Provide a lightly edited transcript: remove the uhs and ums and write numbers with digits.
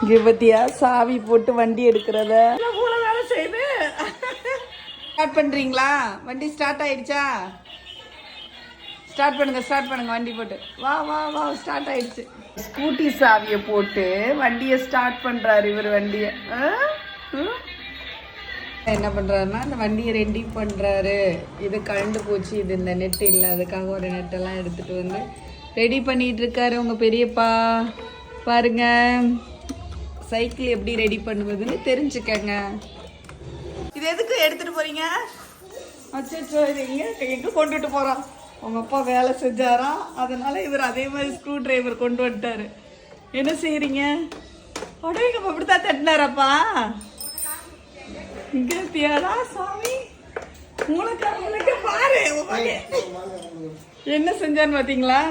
இங்க பத்தியா சாவி போட்டு வண்டி எடுக்கிறத வேலை செய்யுது. ஸ்டார்ட் பண்றீங்களா? வண்டி ஸ்டார்ட் ஆயிடுச்சா? ஸ்டார்ட் பண்ணுங்க வண்டி போட்டு. வா வா வா ஸ்டார்ட் ஆயிடுச்சு. ஸ்கூட்டி சாவியை போட்டு வண்டியை ஸ்டார்ட் பண்றாரு இவர். வண்டியை என்ன பண்றாருன்னா இந்த வண்டியை ரெடி பண்றாரு. இது கழண்டு போச்சு, இது இந்த நெட் இல்லை, அதுக்காக ஒரு நெட்டெல்லாம் எடுத்துட்டு வந்து ரெடி பண்ணிட்டு இருக்காரு உங்க பெரியப்பா. பாருங்க சைக்கிள் எப்படி ரெடி பண்ணுவதுன்னு தெரிஞ்சுக்கங்க. இது எதுக்கு எடுத்துட்டு போறீங்க? அச்சோ இது எங்க கொண்டுட்டு போறோம்? உங்க அப்பா வேலை செஞ்சாராம், அதனால இவர் அதே மாதிரி ஸ்க்ரூ டிரைவர் கொண்டு வந்துட்டாரு. என்ன செய்யறீங்க? உடனே அப்படித்தான் தட்டினாரப்பா. இங்க தியாரா சாமி உனக்கு பாரு என்ன செஞ்சான்னு பாத்தீங்களா?